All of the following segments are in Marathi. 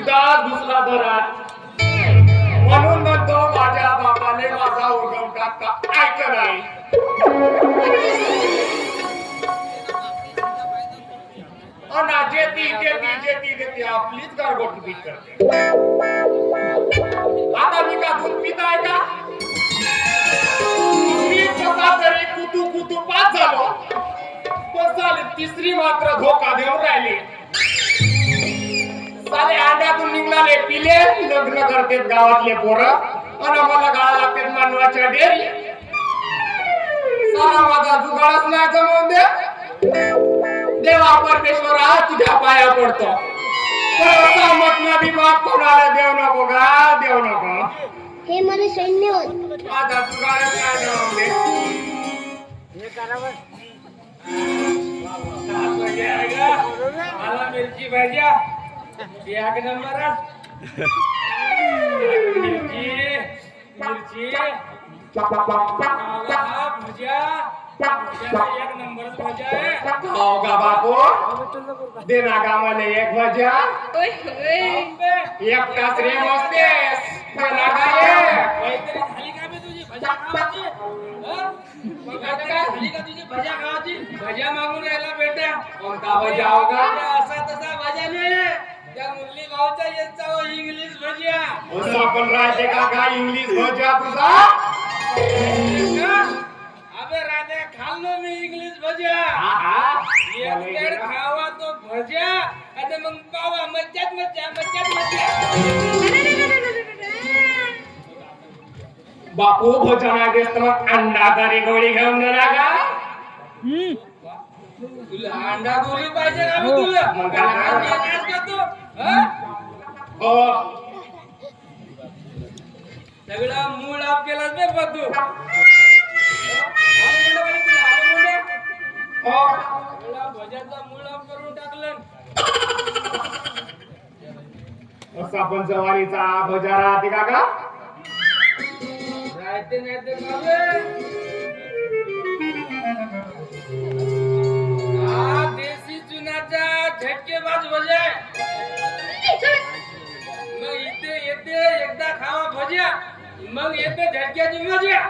उदास दुसरा बरात म्हणून म्हणतो माझ्या बापाने माझा उर्गम टाकता ऐक नाही. जेती आपलीच गारगोटी पीत करते. आता मी का दूध पित आहे का? मी कसा तरी कुतू पास झालो पण झाले तिसरी मात्र धोका देऊन राहिली. साले अंड्यातून निघाले पिले लग्न करतेत गावातले पोरं आणि मला गाळा लागतात मानवाच्या डेरी. सारा माझा जुगाळच नाही जमवून दे. देवा परमेश्वरा तुझ्या पाया पडतो. बाप कोणाला देव नको गा देव नको. हे मला सैन्य होत माझा जुगाळच नाही जमवून दे. हे करावं मला मिरची भाज्या एक नंबर मिरची भुजिया एक नंबर भुजिया आहे. हो का बापू दे ना गावाला एक भज्या. एक तास रे मस्तेस झाली का बे तुझी भजा खावाची? झाली का तुझी भजा खावाची? भजा मागून राहिला बेटा. कोणता भज्या होगा? असा तसा भजा नाही त्या मुरली गावचा येतचा हो इंग्लिश भजिया. असा पण राहते का इंग्लिश भज्या तुझा? अबे राजा खाल्लो मी इंग्लिश भजिया. एक पेड खावा तो भजिया आणि मग पावा मज्जाच मज्जा. बापू भोजन आदेश तर मग अंडा करी गोळी घेऊन देणार का? तुला अंडा गोळी पाहिजे का तुला? मग काय देणार का तू? सगळा मूड ऑफ केलास बे बद्दू. भजाचा मूड ऑफ करून टाकलं. असा पण जवारीचा भजा राहते का गा? राहते नाही ते खावे. हा देशी चुनाचा झटकेबाज भजा आहे. मग इथे येते एकदा खावा भज्या मग येते झटक्याची मजा.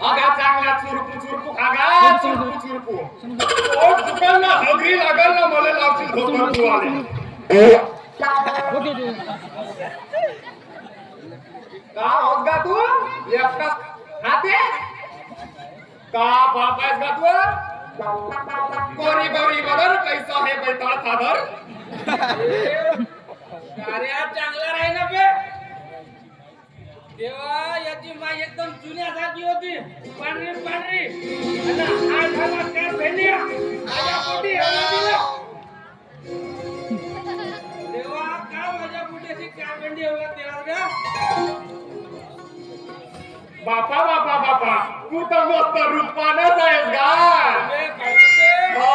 अगा चांगला चुरपू खागा चुरपू पोट दुकान ना हगरी लागल ना मला लावशील धोतर तू आले का होगा तू एकटा खाते का बापास का तू गोरी बदर कैसा है बैताळ फादर. कार्या चांगला राही ना बे. तेव्हा याची माय एकदम जुन्यासारखी होती पांढरी आणि आठ हजार त्या भेंड्या माझ्या पोटी तेव्हा का माझ्या पोटीची त्या भेंडी होगा तेव्हा का बापा तू तर मस्त रूपानच आहेस गा. हो.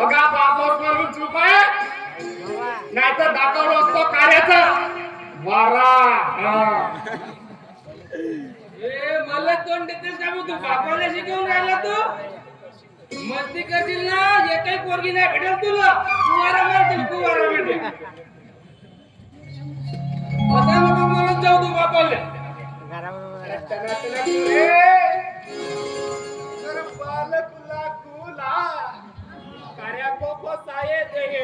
अगा बापोस करून चूप आहे नाहीतर दाखवलो असतो कार्याचा वारा. मला तोंड देतेस का तू बापाला शिकवून राहिला तू? मस्ती करशील ना एकही पोरगी नाही भेटेल तुला. कुवारा मारतील कुवारा भेटेल. असा नको म्हणून जाऊ तू बापाला. कार्या को फसाये देगे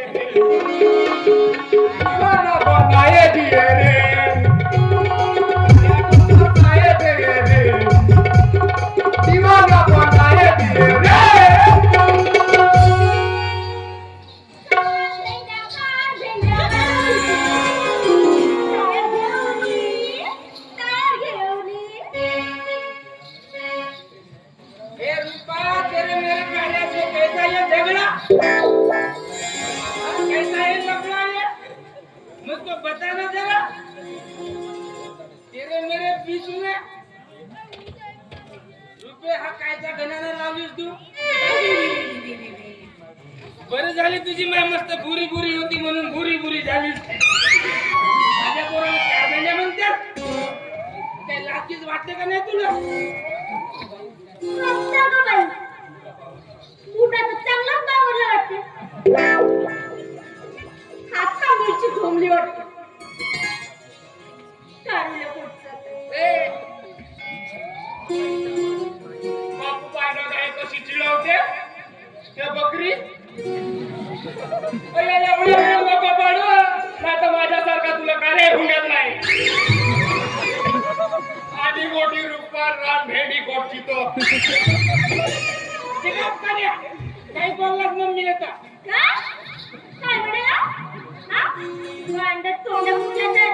दीवाना बनाए दिए रे. फसाये देगे रे दीवाना बनाए दिए रे. ए रूपा तेरे मेरे कार्य से कैसा ये झगड़ा? कैसा ये लफड़ा ये? मुझको बताना जरा. तेरे मेरे बीच में रुपये हा कायचा गणाला लावलीस तू? बरं झाली तुझी माय मस्त बुरी होती म्हणून बुरी झालीस. माझ्या पोराला काय म्हणजे म्हणतात? काय लाचीच वाटते का नाही तुला? चांगलाच बावरला कशी चिडवते ते बकरी एवढं बाबा पाडू नाही तर माझ्यासारखा तुला काय हुंड्यात नाही आधी मोठी रुपार रान भेंडी कोटची तो काही बोललाच मम्मीला तर काय म्हणाला हा गांड तोंड फुटलं तर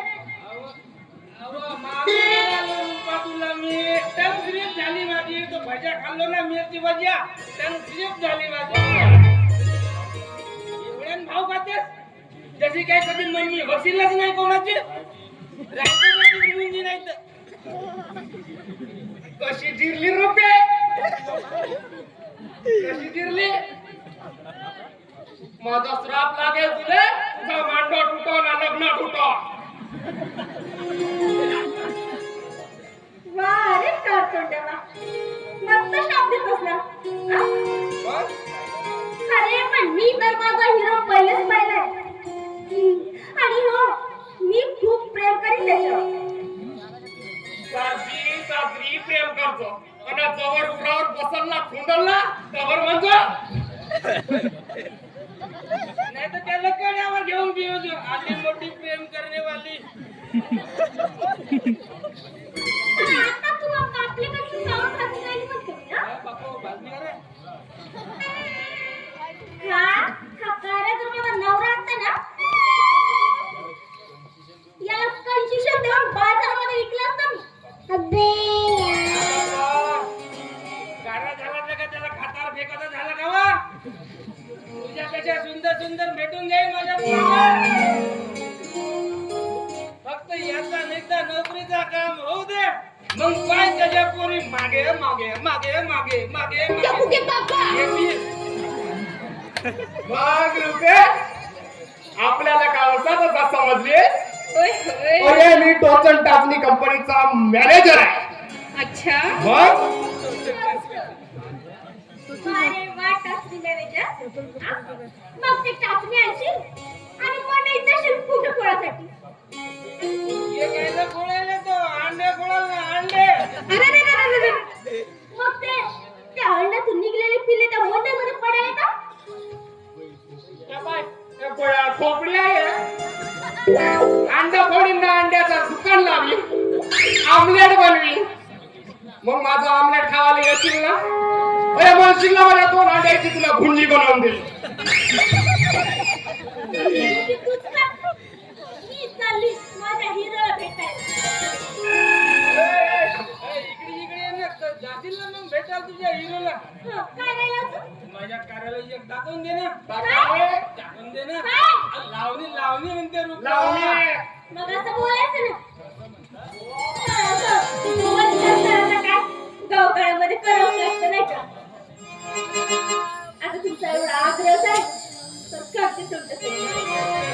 अहो मागं रुपा तुला मी टंग स्लिप झाली माझी तो भज्या खाल्लो ना मिरची भज्या टंग स्लिप झाली माझी एवढ्यान भाव खातेस जशी काय कधी मम्मी वसीलच नाही कोणाची राहायची मुंजी नाही तर कशी जिरली रुपये कशी जिरली माझा श्राप लागेल तुले तुझा मांडो तुटो ना लग्न तुटो वा अरे तोंडाला मस्त शाब्दिक बसला अरे पण मी तर माझा हिरो पहिलेच पाहिलाय आणि हो मी खूप प्रेम करीन त्याच्यावर सासरी सासरी प्रेम करतो आणि जवळ उरावर बसलला खुंडलला तवर म्हणजे नाही तर त्याला कण्यावर घेऊन बिऊ आधी मोठी प्रेम करण्यावाली आता तू आपल्याकडची नाव खाती नाही म्हणते मी ना बापू बाजमी रे हा खकारा जो माझा नवरा असता ना याला कन्सेशन देऊन बाजारामध्ये विकलं असतं मी अबे गारा झाला का त्याला खातार फेकाचा झाला का वा तुझ्यापेक्षा सुंदर सुंदर भेटून जाईल माझ्या पोराला. फक्त याचा निघता नोकरीचा काम होऊ दे मग काय त्याच्या पोरी मागे मागे मागे मागे मागे फुगे बाबा मग रुपये आपल्याला काय होता समजलीस ओय ओय अरे मी टोचन टाचणी कंपनीचा मॅनेजर आहे अच्छा मग अरे वा टाचणी मॅनेजर मग ते टाचणी आणशील आणि बनायचं शिल्प कुठं खोळासाठी ये कायला खोळायला तो अंडे खोळाल ना अंडे अरे मग ते त्या अंड्यातून निघलेले पिल्ले त्या मोठ्यामध्ये पडायला का त्या बाय, त्या गोळ्या खोपडी आहे अंडा फोडीन ना अंड्याचं दुकान लावी आमलेट बनवी मग माझं आमलेट खावायला येतील ना अरे म्हणशील ना मला 2 अंड्याची तुला भुंजी बनवून देईल तूच का मी चालली माझ्या हिरोला भेटायला इकडे इकडे ये ना तर जातील ना मग भेटाल तुझ्या हिरोला काय राहिलं माझ्या कार्यालय एक दाखवून दे ना काय? दाखवून दे ना काय? लावणी लावणी म्हणते रुपा लावणी मग असं बोलायचं ना तुम्हाला जास्त आता काय गावगाड्यामध्ये करावं लागतं नाही का आता तुमचा एवढा आग्रह आहे तर करते तुमचं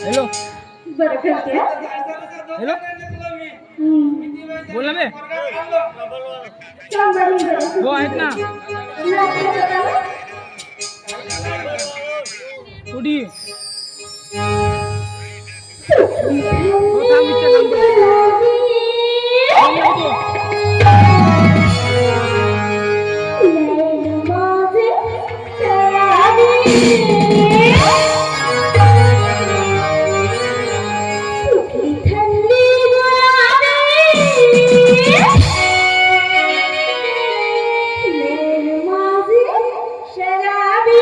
हॅलो बरं करते हा. हॅलो बोला बे सांग बरं जरा. हो आहेत ना नाश्ता करावा? कुठे हो थांब विचार थांबतो शराबी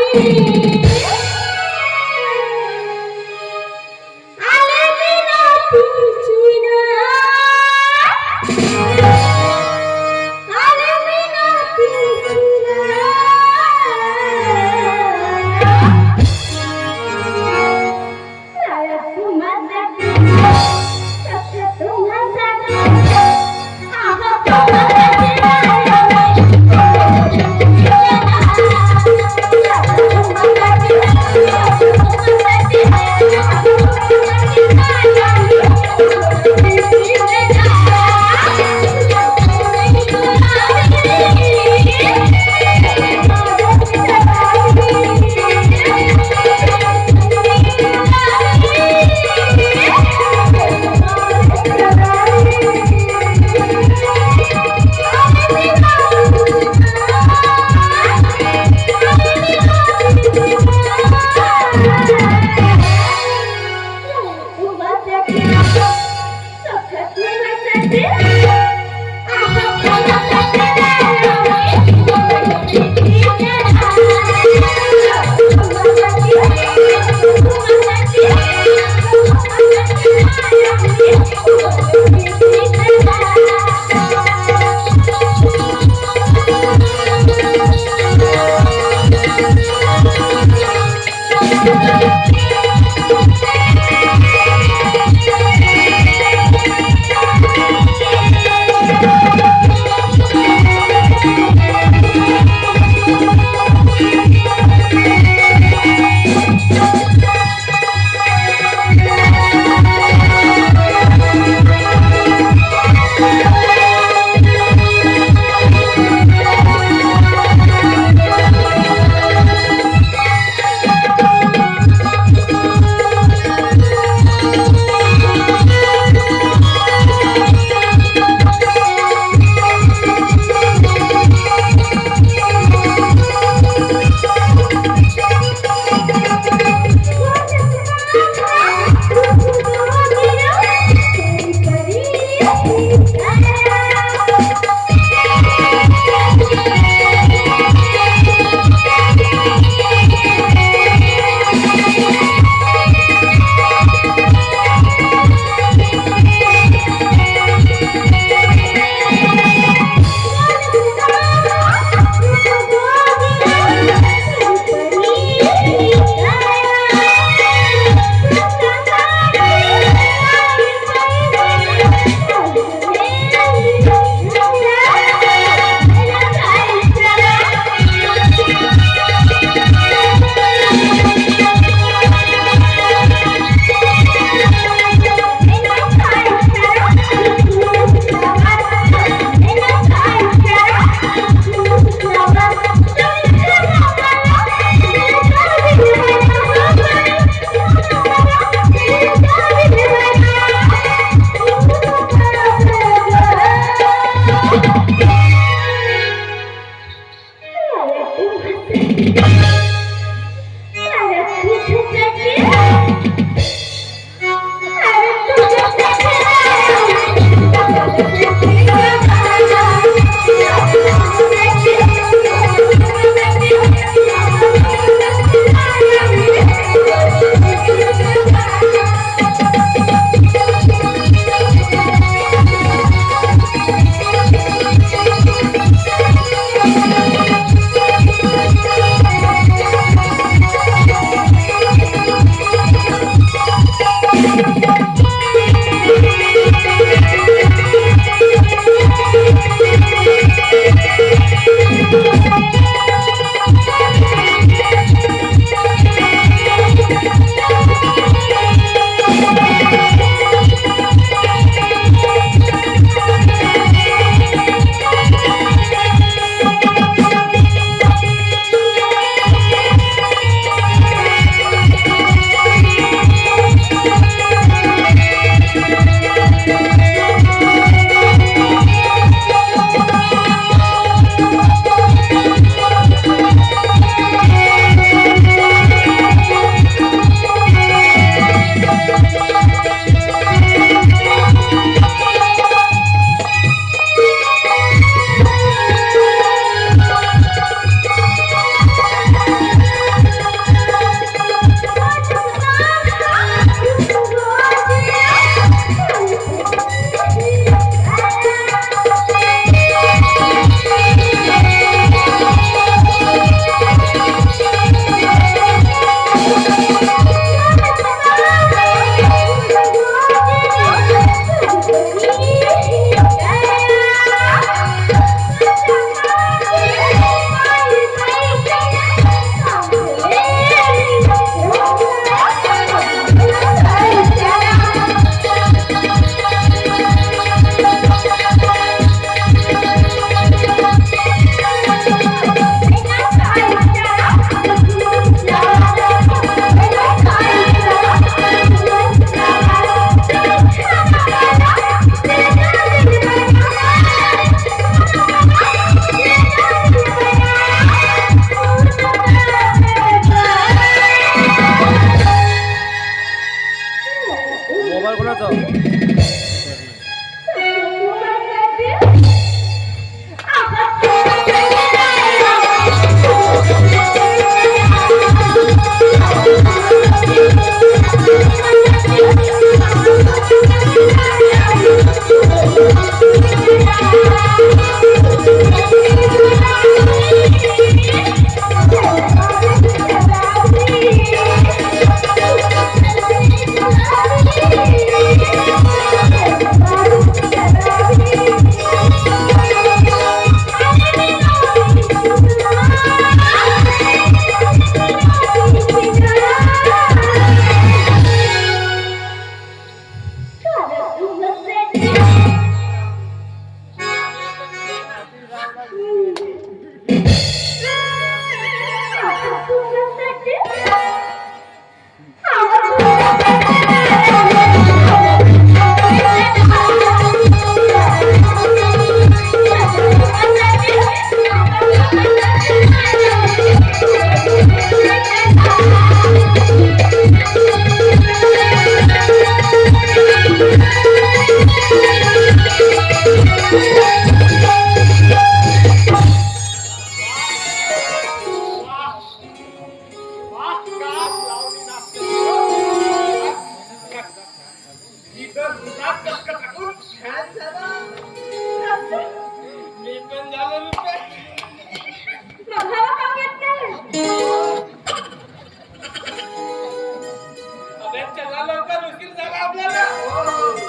चला लवकर उशीर झाला आपल्याला.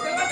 चला